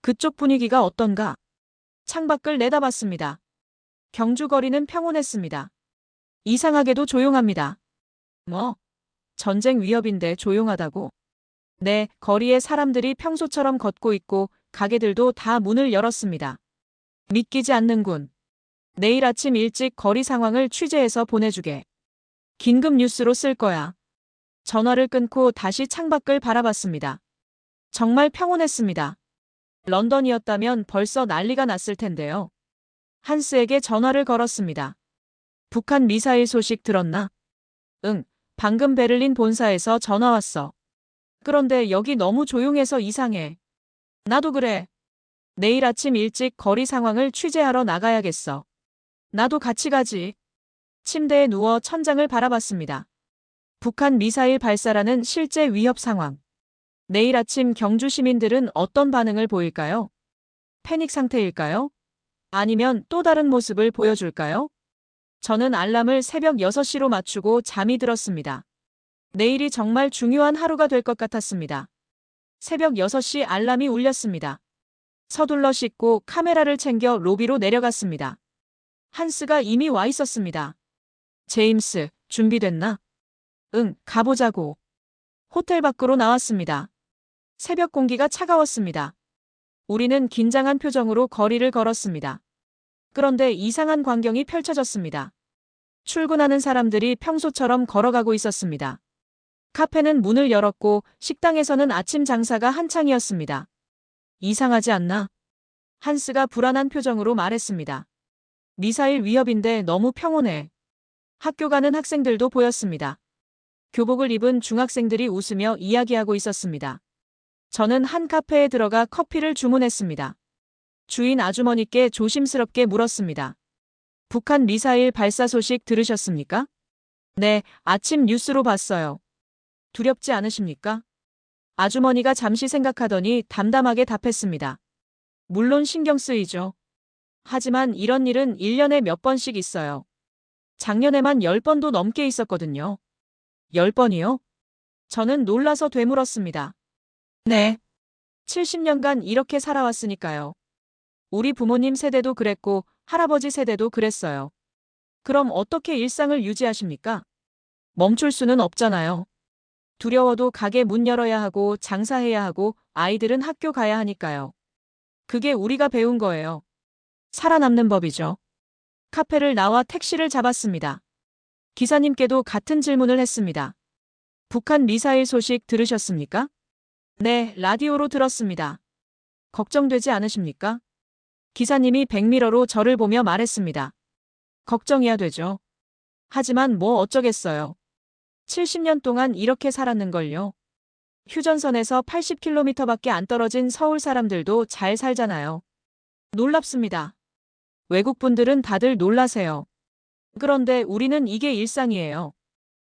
Speaker 1: 그쪽 분위기가 어떤가? 창밖을 내다봤습니다. 경주 거리는 평온했습니다. 이상하게도 조용합니다. 뭐? 전쟁 위협인데 조용하다고? 네, 거리에 사람들이 평소처럼 걷고 있고 가게들도 다 문을 열었습니다. 믿기지 않는군. 내일 아침 일찍 거리 상황을 취재해서 보내주게. 긴급 뉴스로 쓸 거야. 전화를 끊고 다시 창밖을 바라봤습니다. 정말 평온했습니다. 런던이었다면 벌써 난리가 났을 텐데요. 한스에게 전화를 걸었습니다. 북한 미사일 소식 들었나? 응, 방금 베를린 본사에서 전화 왔어. 그런데 여기 너무 조용해서 이상해. 나도 그래. 내일 아침 일찍 거리 상황을 취재하러 나가야겠어. 나도 같이 가지. 침대에 누워 천장을 바라봤습니다. 북한 미사일 발사라는 실제 위협 상황. 내일 아침 경주 시민들은 어떤 반응을 보일까요? 패닉 상태일까요? 아니면 또 다른 모습을 보여줄까요? 저는 알람을 새벽 6시로 맞추고 잠이 들었습니다. 내일이 정말 중요한 하루가 될 것 같았습니다. 새벽 6시 알람이 울렸습니다. 서둘러 씻고 카메라를 챙겨 로비로 내려갔습니다. 한스가 이미 와 있었습니다. 제임스, 준비됐나? 응, 가보자고. 호텔 밖으로 나왔습니다. 새벽 공기가 차가웠습니다. 우리는 긴장한 표정으로 거리를 걸었습니다. 그런데 이상한 광경이 펼쳐졌습니다. 출근하는 사람들이 평소처럼 걸어가고 있었습니다. 카페는 문을 열었고 식당에서는 아침 장사가 한창이었습니다. 이상하지 않나? 한스가 불안한 표정으로 말했습니다. 미사일 위협인데 너무 평온해. 학교 가는 학생들도 보였습니다. 교복을 입은 중학생들이 웃으며 이야기하고 있었습니다. 저는 한 카페에 들어가 커피를 주문했습니다. 주인 아주머니께 조심스럽게 물었습니다. 북한 미사일 발사 소식 들으셨습니까? 네, 아침 뉴스로 봤어요. 두렵지 않으십니까? 아주머니가 잠시 생각하더니 담담하게 답했습니다. 물론 신경 쓰이죠. 하지만 이런 일은 1년에 몇 번씩 있어요. 작년에만 10번도 넘게 있었거든요. 10번이요? 저는 놀라서 되물었습니다. 네. 70년간 이렇게 살아왔으니까요. 우리 부모님 세대도 그랬고 할아버지 세대도 그랬어요. 그럼 어떻게 일상을 유지하십니까? 멈출 수는 없잖아요. 두려워도 가게 문 열어야 하고 장사해야 하고 아이들은 학교 가야 하니까요. 그게 우리가 배운 거예요. 살아남는 법이죠. 카페를 나와 택시를 잡았습니다. 기사님께도 같은 질문을 했습니다. 북한 미사일 소식 들으셨습니까? 네, 라디오로 들었습니다. 걱정되지 않으십니까? 기사님이 백미러로 저를 보며 말했습니다. 걱정이야 되죠. 하지만 뭐 어쩌겠어요. 70년 동안 이렇게 살았는걸요. 휴전선에서 80km밖에 안 떨어진 서울 사람들도 잘 살잖아요. 놀랍습니다. 외국분들은 다들 놀라세요. 그런데 우리는 이게 일상이에요.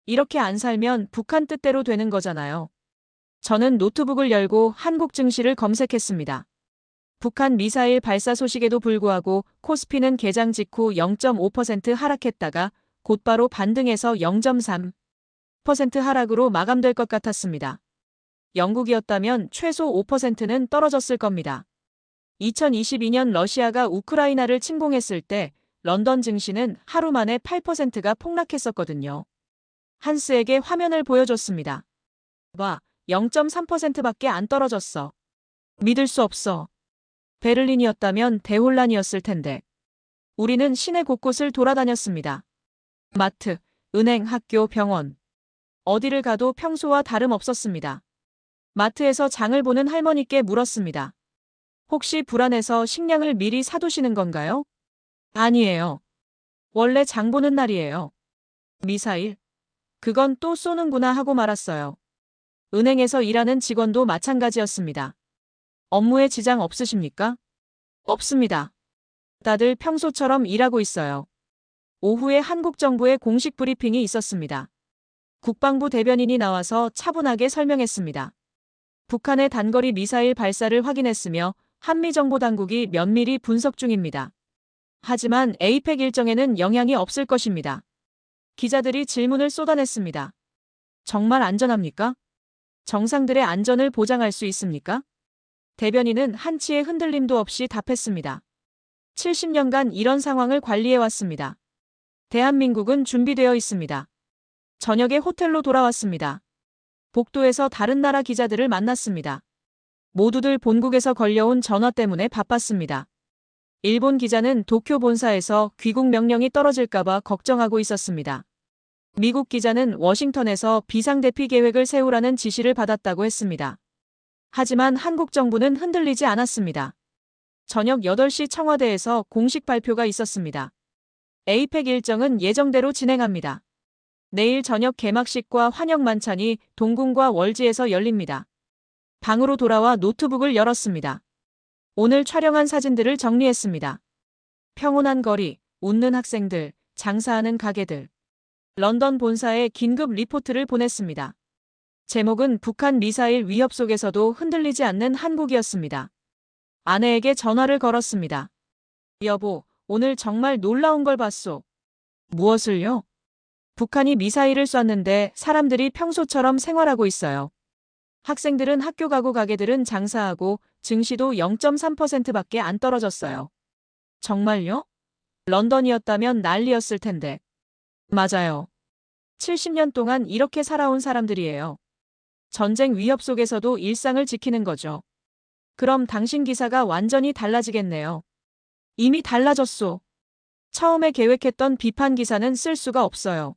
Speaker 1: 이렇게 안 살면 북한 뜻대로 되는 거잖아요. 저는 노트북을 열고 한국 증시를 검색했습니다. 북한 미사일 발사 소식에도 불구하고 코스피는 개장 직후 0.5% 하락했다가 곧바로 반등해서 0.3% 하락으로 마감될 것 같았습니다. 영국이었다면 최소 5%는 떨어졌을 겁니다. 2022년 러시아가 우크라이나를 침공했을 때 런던 증시는 하루 만에 8%가 폭락했었거든요. 한스에게 화면을 보여줬습니다. 봐, 0.3%밖에 안 떨어졌어. 믿을 수 없어. 베를린이었다면 대혼란이었을 텐데. 우리는 시내 곳곳을 돌아다녔습니다. 마트, 은행, 학교, 병원. 어디를 가도 평소와 다름없었습니다. 마트에서 장을 보는 할머니께 물었습니다. 혹시 불안해서 식량을 미리 사두시는 건가요? 아니에요. 원래 장 보는 날이에요. 미사일? 그건 또 쏘는구나 하고 말았어요. 은행에서 일하는 직원도 마찬가지였습니다. 업무에 지장 없으십니까? 없습니다. 다들 평소처럼 일하고 있어요. 오후에 한국 정부의 공식 브리핑이 있었습니다. 국방부 대변인이 나와서 차분하게 설명했습니다. 북한의 단거리 미사일 발사를 확인했으며 한미정보당국이 면밀히 분석 중입니다. 하지만 에이펙 일정에는 영향이 없을 것입니다. 기자들이 질문을 쏟아냈습니다. 정말 안전합니까? 정상들의 안전을 보장할 수 있습니까? 대변인은 한치의 흔들림도 없이 답했습니다. 70년간 이런 상황을 관리해왔습니다. 대한민국은 준비되어 있습니다. 저녁에 호텔로 돌아왔습니다. 복도에서 다른 나라 기자들을 만났습니다. 모두들 본국에서 걸려온 전화 때문에 바빴습니다. 일본 기자는 도쿄 본사에서 귀국 명령이 떨어질까봐 걱정하고 있었습니다. 미국 기자는 워싱턴에서 비상대피 계획을 세우라는 지시를 받았다고 했습니다. 하지만 한국 정부는 흔들리지 않았습니다. 저녁 8시 청와대에서 공식 발표가 있었습니다. 에이펙 일정은 예정대로 진행합니다. 내일 저녁 개막식과 환영 만찬이 동궁과 월지에서 열립니다. 방으로 돌아와 노트북을 열었습니다. 오늘 촬영한 사진들을 정리했습니다. 평온한 거리, 웃는 학생들, 장사하는 가게들. 런던 본사에 긴급 리포트를 보냈습니다. 제목은 북한 미사일 위협 속에서도 흔들리지 않는 한국이었습니다. 아내에게 전화를 걸었습니다. 여보, 오늘 정말 놀라운 걸 봤소. 무엇을요? 북한이 미사일을 쐈는데 사람들이 평소처럼 생활하고 있어요. 학생들은 학교 가고 가게들은 장사하고 증시도 0.3%밖에 안 떨어졌어요. 정말요? 런던이었다면 난리였을 텐데. 맞아요. 70년 동안 이렇게 살아온 사람들이에요. 전쟁 위협 속에서도 일상을 지키는 거죠. 그럼 당신 기사가 완전히 달라지겠네요. 이미 달라졌소. 처음에 계획했던 비판 기사는 쓸 수가 없어요.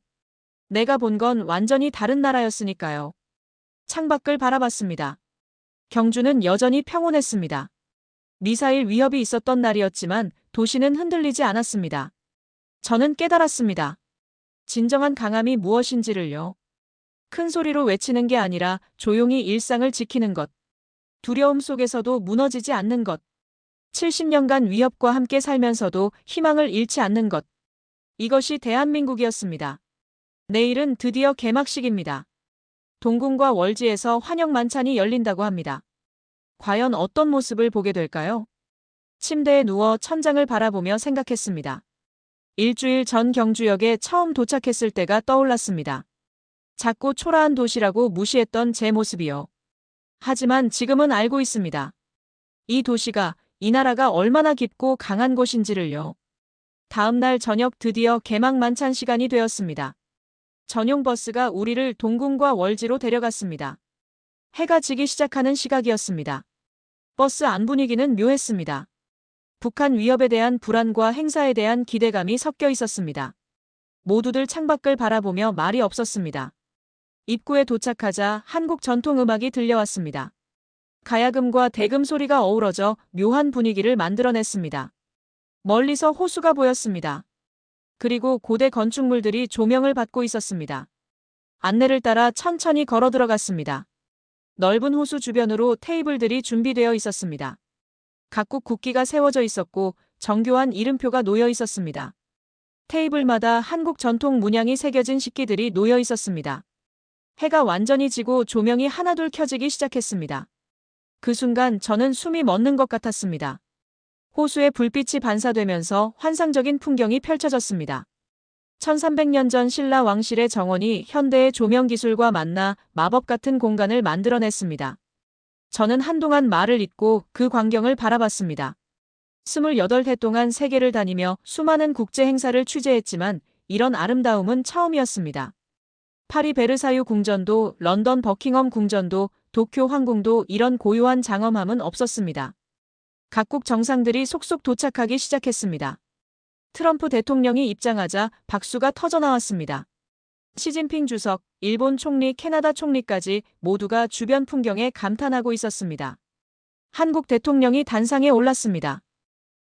Speaker 1: 내가 본 건 완전히 다른 나라였으니까요. 창밖을 바라봤습니다. 경주는 여전히 평온했습니다. 미사일 위협이 있었던 날이었지만 도시는 흔들리지 않았습니다. 저는 깨달았습니다. 진정한 강함이 무엇인지를요. 큰 소리로 외치는 게 아니라 조용히 일상을 지키는 것. 두려움 속에서도 무너지지 않는 것. 70년간 위협과 함께 살면서도 희망을 잃지 않는 것. 이것이 대한민국이었습니다. 내일은 드디어 개막식입니다. 동궁과 월지에서 환영 만찬이 열린다고 합니다. 과연 어떤 모습을 보게 될까요? 침대에 누워 천장을 바라보며 생각했습니다. 일주일 전 경주역에 처음 도착했을 때가 떠올랐습니다. 작고 초라한 도시라고 무시했던 제 모습이요. 하지만 지금은 알고 있습니다. 이 도시가, 이 나라가 얼마나 깊고 강한 곳인지를요. 다음 날 저녁 드디어 개막 만찬 시간이 되었습니다. 전용 버스가 우리를 동궁과 월지로 데려갔습니다. 해가 지기 시작하는 시각이었습니다. 버스 안 분위기는 묘했습니다. 북한 위협에 대한 불안과 행사에 대한 기대감이 섞여 있었습니다. 모두들 창밖을 바라보며 말이 없었습니다. 입구에 도착하자 한국 전통 음악이 들려왔습니다. 가야금과 대금 소리가 어우러져 묘한 분위기를 만들어냈습니다. 멀리서 호수가 보였습니다. 그리고 고대 건축물들이 조명을 받고 있었습니다. 안내를 따라 천천히 걸어 들어갔습니다. 넓은 호수 주변으로 테이블들이 준비되어 있었습니다. 각국 국기가 세워져 있었고 정교한 이름표가 놓여 있었습니다. 테이블마다 한국 전통 문양이 새겨진 식기들이 놓여 있었습니다. 해가 완전히 지고 조명이 하나둘 켜지기 시작했습니다. 그 순간 저는 숨이 멎는 것 같았습니다. 호수에 불빛이 반사되면서 환상적인 풍경이 펼쳐졌습니다. 1300년 전 신라 왕실의 정원이 현대의 조명 기술과 만나 마법 같은 공간을 만들어냈습니다. 저는 한동안 말을 잇고 그 광경을 바라봤습니다. 28해 동안 세계를 다니며 수많은 국제 행사를 취재했지만 이런 아름다움은 처음이었습니다. 파리 베르사유 궁전도 런던 버킹엄 궁전도 도쿄 황궁도 이런 고요한 장엄함은 없었습니다. 각국 정상들이 속속 도착하기 시작했습니다. 트럼프 대통령이 입장하자 박수가 터져나왔습니다. 시진핑 주석, 일본 총리, 캐나다 총리까지 모두가 주변 풍경에 감탄하고 있었습니다. 한국 대통령이 단상에 올랐습니다.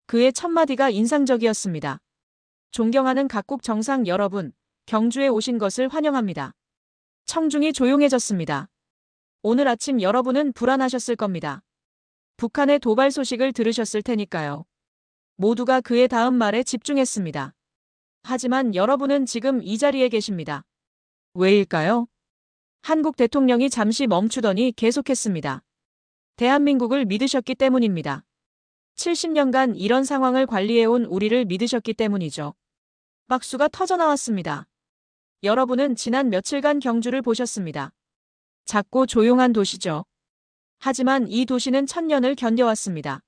Speaker 1: 그의 첫마디가 인상적이었습니다. 존경하는 각국 정상 여러분, 경주에 오신 것을 환영합니다. 청중이 조용해졌습니다. 오늘 아침 여러분은 불안하셨을 겁니다. 북한의 도발 소식을 들으셨을 테니까요. 모두가 그의 다음 말에 집중했습니다. 하지만 여러분은 지금 이 자리에 계십니다. 왜일까요? 한국 대통령이 잠시 멈추더니 계속했습니다. 대한민국을 믿으셨기 때문입니다. 70년간 이런 상황을 관리해온 우리를 믿으셨기 때문이죠. 박수가 터져나왔습니다. 여러분은 지난 며칠간 경주를 보셨습니다. 작고 조용한 도시죠. 하지만 이 도시는 천년을 견뎌왔습니다.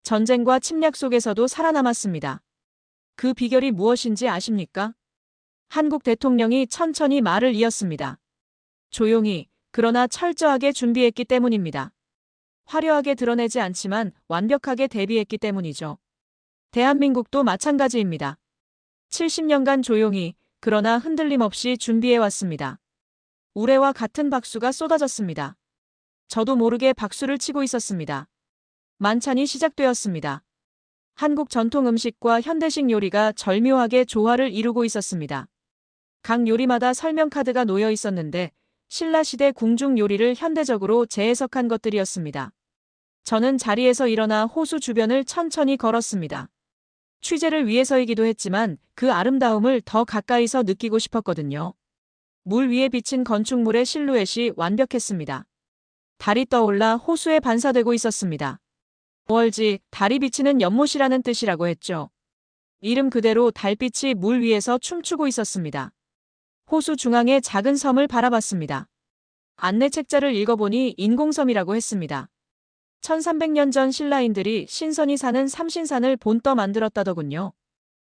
Speaker 1: 전쟁과 침략 속에서도 살아남았습니다. 그 비결이 무엇인지 아십니까? 한국 대통령이 천천히 말을 이었습니다. 조용히, 그러나 철저하게 준비했기 때문입니다. 화려하게 드러내지 않지만 완벽하게 대비했기 때문이죠. 대한민국도 마찬가지입니다. 70년간 조용히, 그러나 흔들림 없이 준비해왔습니다. 우레와 같은 박수가 쏟아졌습니다. 저도 모르게 박수를 치고 있었습니다. 만찬이 시작되었습니다. 한국 전통 음식과 현대식 요리가 절묘하게 조화를 이루고 있었습니다. 각 요리마다 설명 카드가 놓여 있었는데 신라시대 궁중 요리를 현대적으로 재해석한 것들이었습니다. 저는 자리에서 일어나 호수 주변을 천천히 걸었습니다. 취재를 위해서이기도 했지만 그 아름다움을 더 가까이서 느끼고 싶었거든요. 물 위에 비친 건축물의 실루엣이 완벽했습니다. 달이 떠올라 호수에 반사되고 있었습니다. 월지, 달이 비치는 연못이라는 뜻이라고 했죠. 이름 그대로 달빛이 물 위에서 춤추고 있었습니다. 호수 중앙의 작은 섬을 바라봤습니다. 안내 책자를 읽어보니 인공섬이라고 했습니다. 1300년 전 신라인들이 신선이 사는 삼신산을 본떠 만들었다더군요.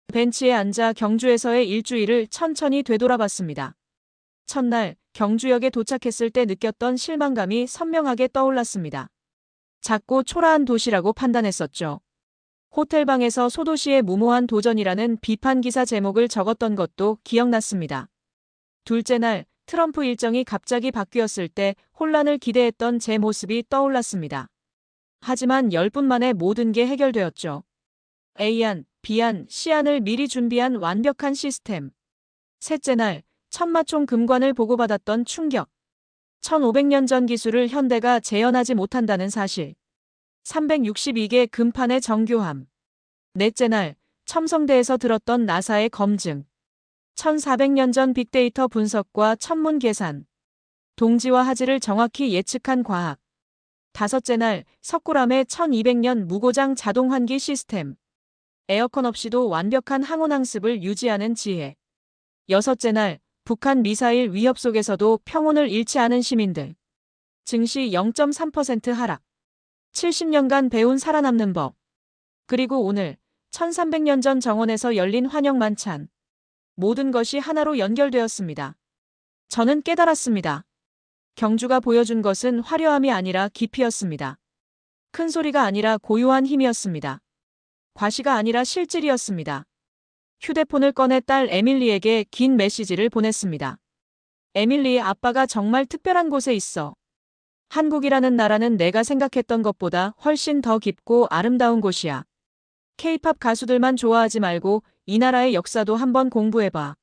Speaker 1: 벤치에 앉아 경주에서의 일주일을 천천히 되돌아봤습니다. 첫날 경주역에 도착했을 때 느꼈던 실망감이 선명하게 떠올랐습니다. 작고 초라한 도시라고 판단했었죠. 호텔방에서 소도시의 무모한 도전이라는 비판 기사 제목을 적었던 것도 기억났습니다. 둘째 날 트럼프 일정이 갑자기 바뀌었을 때 혼란을 기대했던 제 모습이 떠올랐습니다. 하지만 10분 만에 모든 게 해결되었죠. A안, B안, C안을 미리 준비한 완벽한 시스템. 셋째 날 천마총 금관을 보고받았던 충격. 1500년 전 기술을 현대가 재현하지 못한다는 사실. 362개 금판의 정교함. 넷째 날 첨성대에서 들었던 나사의 검증. 1400년 전 빅데이터 분석과 천문 계산. 동지와 하지를 정확히 예측한 과학. 다섯째 날 석굴암의 1200년 무고장 자동 환기 시스템. 에어컨 없이도 완벽한 항온 항습을 유지하는 지혜. 여섯째 날 북한 미사일 위협 속에서도 평온을 잃지 않은 시민들. 증시 0.3% 하락. 70년간 배운 살아남는 법. 그리고 오늘 1300년 전 정원에서 열린 환영 만찬. 모든 것이 하나로 연결되었습니다. 저는 깨달았습니다. 경주가 보여준 것은 화려함이 아니라 깊이였습니다. 큰 소리가 아니라 고요한 힘이었습니다. 과시가 아니라 실질이었습니다. 휴대폰을 꺼내 딸 에밀리에게 긴 메시지를 보냈습니다. 에밀리, 아빠가 정말 특별한 곳에 있어. 한국이라는 나라는 내가 생각했던 것보다 훨씬 더 깊고 아름다운 곳이야. K-팝 가수들만 좋아하지 말고 이 나라의 역사도 한번 공부해봐.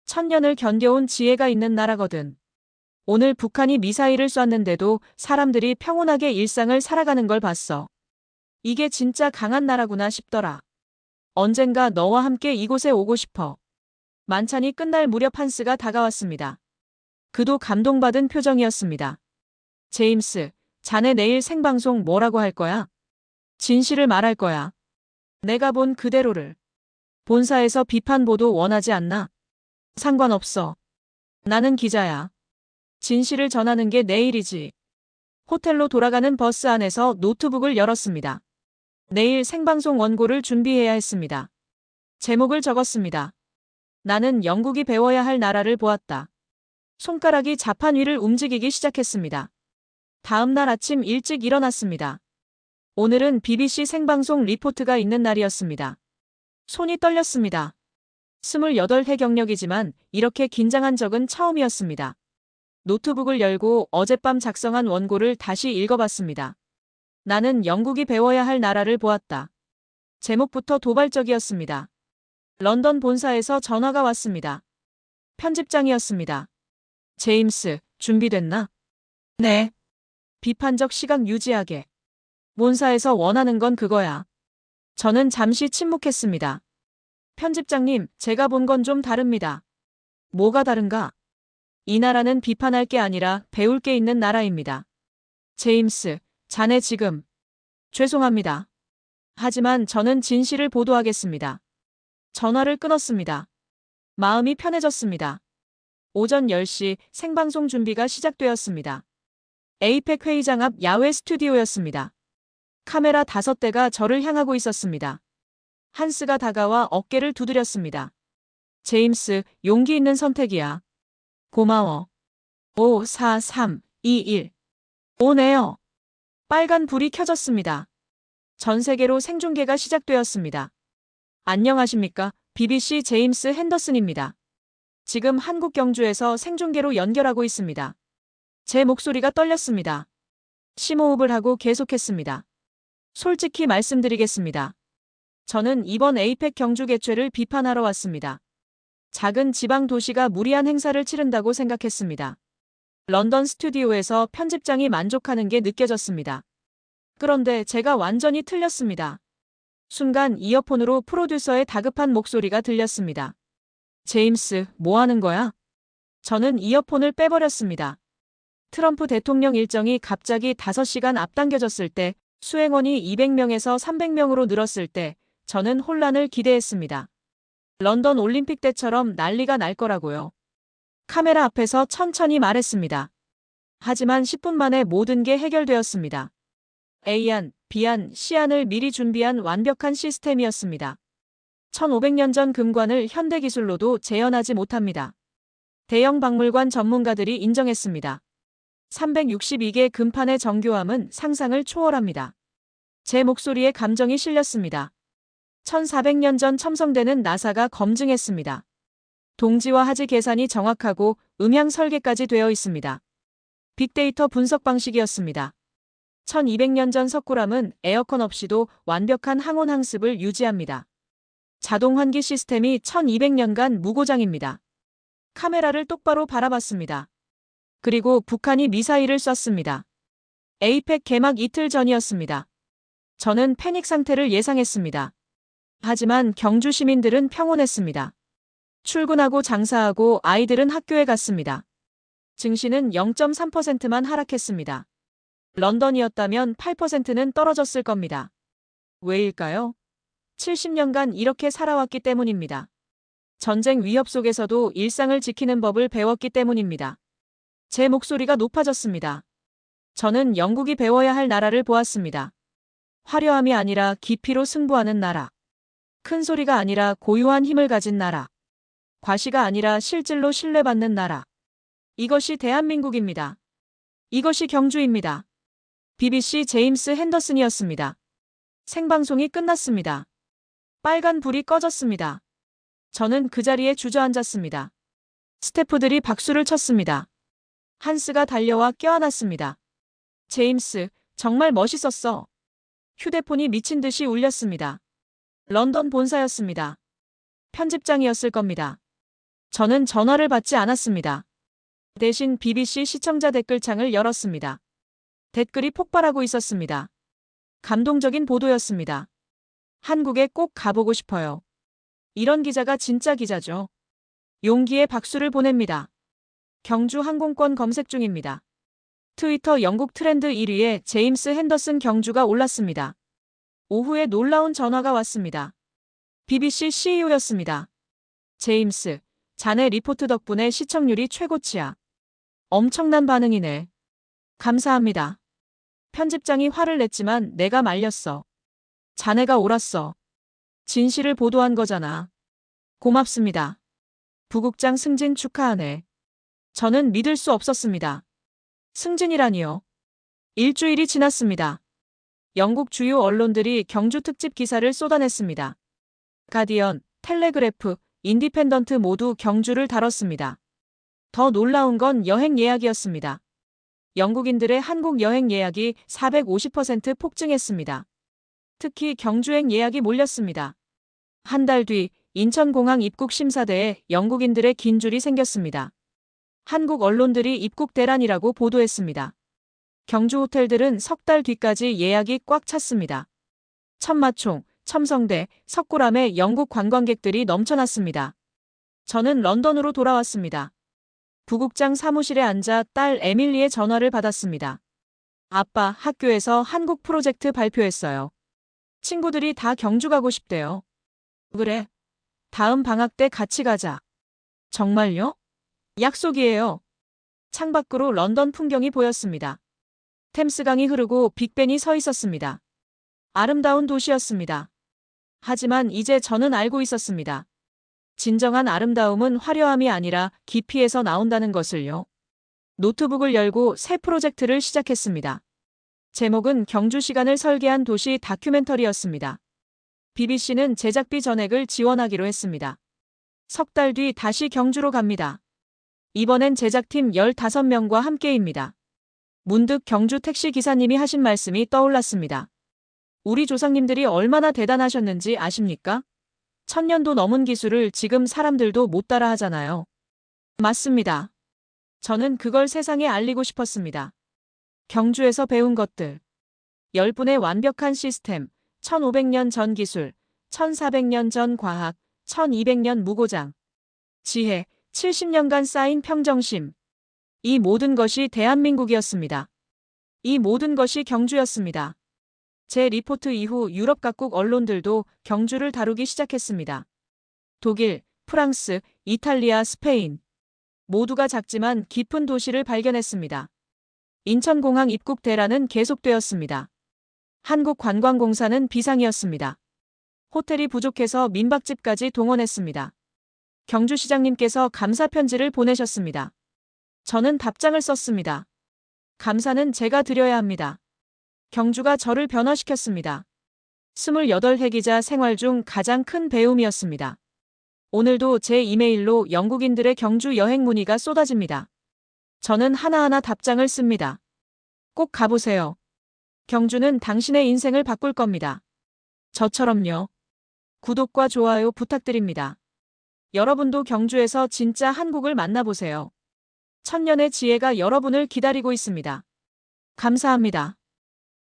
Speaker 1: 1000년을 견뎌온 지혜가 있는 나라거든. 오늘 북한이 미사일을 쐈는데도 사람들이 평온하게 일상을 살아가는 걸 봤어. 이게 진짜 강한 나라구나 싶더라. 언젠가 너와 함께 이곳에 오고 싶어. 만찬이 끝날 무렵 한스가 다가왔습니다. 그도 감동받은 표정이었습니다. 제임스, 자네 내일 생방송 뭐라고 할 거야? 진실을 말할 거야. 내가 본 그대로를. 본사에서 비판 보도 원하지 않나? 상관없어. 나는 기자야. 진실을 전하는 게 내 일이지. 호텔로 돌아가는 버스 안에서 노트북을 열었습니다. 내일 생방송 원고를 준비해야 했습니다. 제목을 적었습니다. 나는 영국이 배워야 할 나라를 보았다. 손가락이 자판 위를 움직이기 시작했습니다. 다음 날 아침 일찍 일어났습니다. 오늘은 BBC 생방송 리포트가 있는 날이었습니다. 손이 떨렸습니다. 28회 경력이지만 이렇게 긴장한 적은 처음이었습니다. 노트북을 열고 어젯밤 작성한 원고를 다시 읽어봤습니다. 나는 영국이 배워야 할 나라를 보았다. 제목부터 도발적이었습니다. 런던 본사에서 전화가 왔습니다. 편집장이었습니다. 제임스, 준비됐나? 네. 비판적 시각 유지하게. 본사에서 원하는 건 그거야. 저는 잠시 침묵했습니다. 편집장님, 제가 본 건 좀 다릅니다. 뭐가 다른가? 이 나라는 비판할 게 아니라 배울 게 있는 나라입니다. 제임스, 자네 지금. 죄송합니다. 하지만 저는 진실을 보도하겠습니다. 전화를 끊었습니다. 마음이 편해졌습니다. 오전 10시 생방송 준비가 시작되었습니다. 에이펙 회의장 앞 야외 스튜디오였습니다. 카메라 5대가 저를 향하고 있었습니다. 한스가 다가와 어깨를 두드렸습니다. 제임스, 용기 있는 선택이야. 고마워. 5, 4, 3, 2, 1. 오네요. 빨간 불이 켜졌습니다. 전 세계로 생중계가 시작되었습니다. 안녕하십니까? BBC 제임스 핸더슨입니다. 지금 한국 경주에서 생중계로 연결하고 있습니다. 제 목소리가 떨렸습니다. 심호흡을 하고 계속했습니다. 솔직히 말씀드리겠습니다. 저는 이번 에이펙 경주 개최를 비판하러 왔습니다. 작은 지방 도시가 무리한 행사를 치른다고 생각했습니다. 런던 스튜디오에서 편집장이 만족하는 게 느껴졌습니다. 그런데 제가 완전히 틀렸습니다. 순간 이어폰으로 프로듀서의 다급한 목소리가 들렸습니다. 제임스, 뭐 하는 거야? 저는 이어폰을 빼버렸습니다. 트럼프 대통령 일정이 갑자기 5시간 앞당겨졌을 때, 수행원이 200명에서 300명으로 늘었을 때, 저는 혼란을 기대했습니다. 런던 올림픽 때처럼 난리가 날 거라고요. 카메라 앞에서 천천히 말했습니다. 하지만 10분 만에 모든 게 해결되었습니다. A안, B안, C안을 미리 준비한 완벽한 시스템이었습니다. 1500년 전 금관을 현대기술로도 재현하지 못합니다. 대형 박물관 전문가들이 인정했습니다. 362개 금판의 정교함은 상상을 초월합니다. 제 목소리에 감정이 실렸습니다. 1400년 전 첨성대는 나사가 검증했습니다. 동지와 하지 계산이 정확하고 음향 설계까지 되어 있습니다. 빅데이터 분석 방식이었습니다. 1200년 전 석굴암은 에어컨 없이도 완벽한 항온 항습을 유지합니다. 자동 환기 시스템이 1200년간 무고장입니다. 카메라를 똑바로 바라봤습니다. 그리고 북한이 미사일을 쐈습니다. 에이펙 개막 이틀 전이었습니다. 저는 패닉 상태를 예상했습니다. 하지만 경주 시민들은 평온했습니다. 출근하고 장사하고 아이들은 학교에 갔습니다. 증시는 0.3%만 하락했습니다. 런던이었다면 8%는 떨어졌을 겁니다. 왜일까요? 70년간 이렇게 살아왔기 때문입니다. 전쟁 위협 속에서도 일상을 지키는 법을 배웠기 때문입니다. 제 목소리가 높아졌습니다. 저는 영국이 배워야 할 나라를 보았습니다. 화려함이 아니라 깊이로 승부하는 나라. 큰 소리가 아니라 고유한 힘을 가진 나라. 과시가 아니라 실질로 신뢰받는 나라. 이것이 대한민국입니다. 이것이 경주입니다. BBC 제임스 핸더슨이었습니다. 생방송이 끝났습니다. 빨간 불이 꺼졌습니다. 저는 그 자리에 주저앉았습니다. 스태프들이 박수를 쳤습니다. 한스가 달려와 껴안았습니다. 제임스, 정말 멋있었어. 휴대폰이 미친 듯이 울렸습니다. 런던 본사였습니다. 편집장이었을 겁니다. 저는 전화를 받지 않았습니다. 대신 BBC 시청자 댓글창을 열었습니다. 댓글이 폭발하고 있었습니다. 감동적인 보도였습니다. 한국에 꼭 가보고 싶어요. 이런 기자가 진짜 기자죠. 용기의 박수를 보냅니다. 경주 항공권 검색 중입니다. 트위터 영국 트렌드 1위에 제임스 핸더슨 경주가 올랐습니다. 오후에 놀라운 전화가 왔습니다. BBC CEO였습니다. 제임스, 자네 리포트 덕분에 시청률이 최고치야. 엄청난 반응이네. 감사합니다. 편집장이 화를 냈지만 내가 말렸어. 자네가 옳았어. 진실을 보도한 거잖아. 고맙습니다. 부국장 승진 축하하네. 저는 믿을 수 없었습니다. 승진이라니요. 일주일이 지났습니다. 영국 주요 언론들이 경주 특집 기사를 쏟아냈습니다. 가디언, 텔레그래프, 인디펜던트 모두 경주를 다뤘습니다. 더 놀라운 건 여행 예약이었습니다. 영국인들의 한국 여행 예약이 450% 폭증했습니다. 특히 경주행 예약이 몰렸습니다. 한 달 뒤 인천공항 입국 심사대에 영국인들의 긴 줄이 생겼습니다. 한국 언론들이 입국 대란이라고 보도했습니다. 경주 호텔들은 석 달 뒤까지 예약이 꽉 찼습니다. 천마총, 첨성대, 석굴암에 영국 관광객들이 넘쳐났습니다. 저는 런던으로 돌아왔습니다. 부국장 사무실에 앉아 딸 에밀리의 전화를 받았습니다. 아빠, 학교에서 한국 프로젝트 발표했어요. 친구들이 다 경주 가고 싶대요. 그래. 다음 방학 때 같이 가자. 정말요? 약속이에요. 창밖으로 런던 풍경이 보였습니다. 템스강이 흐르고 빅벤이 서 있었습니다. 아름다운 도시였습니다. 하지만 이제 저는 알고 있었습니다. 진정한 아름다움은 화려함이 아니라 깊이에서 나온다는 것을요. 노트북을 열고 새 프로젝트를 시작했습니다. 제목은 경주 시간을 설계한 도시 다큐멘터리였습니다. BBC는 제작비 전액을 지원하기로 했습니다. 석 달 뒤 다시 경주로 갑니다. 이번엔 제작팀 15명과 함께입니다. 문득 경주 택시 기사님이 하신 말씀이 떠올랐습니다. 우리 조상님들이 얼마나 대단하셨는지 아십니까? 1000년도 넘은 기술을 지금 사람들도 못 따라 하잖아요. 맞습니다. 저는 그걸 세상에 알리고 싶었습니다. 경주에서 배운 것들. 10분의 완벽한 시스템, 1500년 전 기술, 1400년 전 과학, 1200년 무고장. 지혜, 70년간 쌓인 평정심. 이 모든 것이 대한민국이었습니다. 이 모든 것이 경주였습니다. 제 리포트 이후 유럽 각국 언론들도 경주를 다루기 시작했습니다. 독일, 프랑스, 이탈리아, 스페인. 모두가 작지만 깊은 도시를 발견했습니다. 인천공항 입국 대란은 계속되었습니다. 한국관광공사는 비상이었습니다. 호텔이 부족해서 민박집까지 동원했습니다. 경주시장님께서 감사 편지를 보내셨습니다. 저는 답장을 썼습니다. 감사는 제가 드려야 합니다. 경주가 저를 변화시켰습니다. 28회 기자 생활 중 가장 큰 배움이었습니다. 오늘도 제 이메일로 영국인들의 경주 여행 문의가 쏟아집니다. 저는 하나하나 답장을 씁니다. 꼭 가보세요. 경주는 당신의 인생을 바꿀 겁니다. 저처럼요. 구독과 좋아요 부탁드립니다. 여러분도 경주에서 진짜 한국을 만나보세요. 천년의 지혜가 여러분을 기다리고 있습니다. 감사합니다.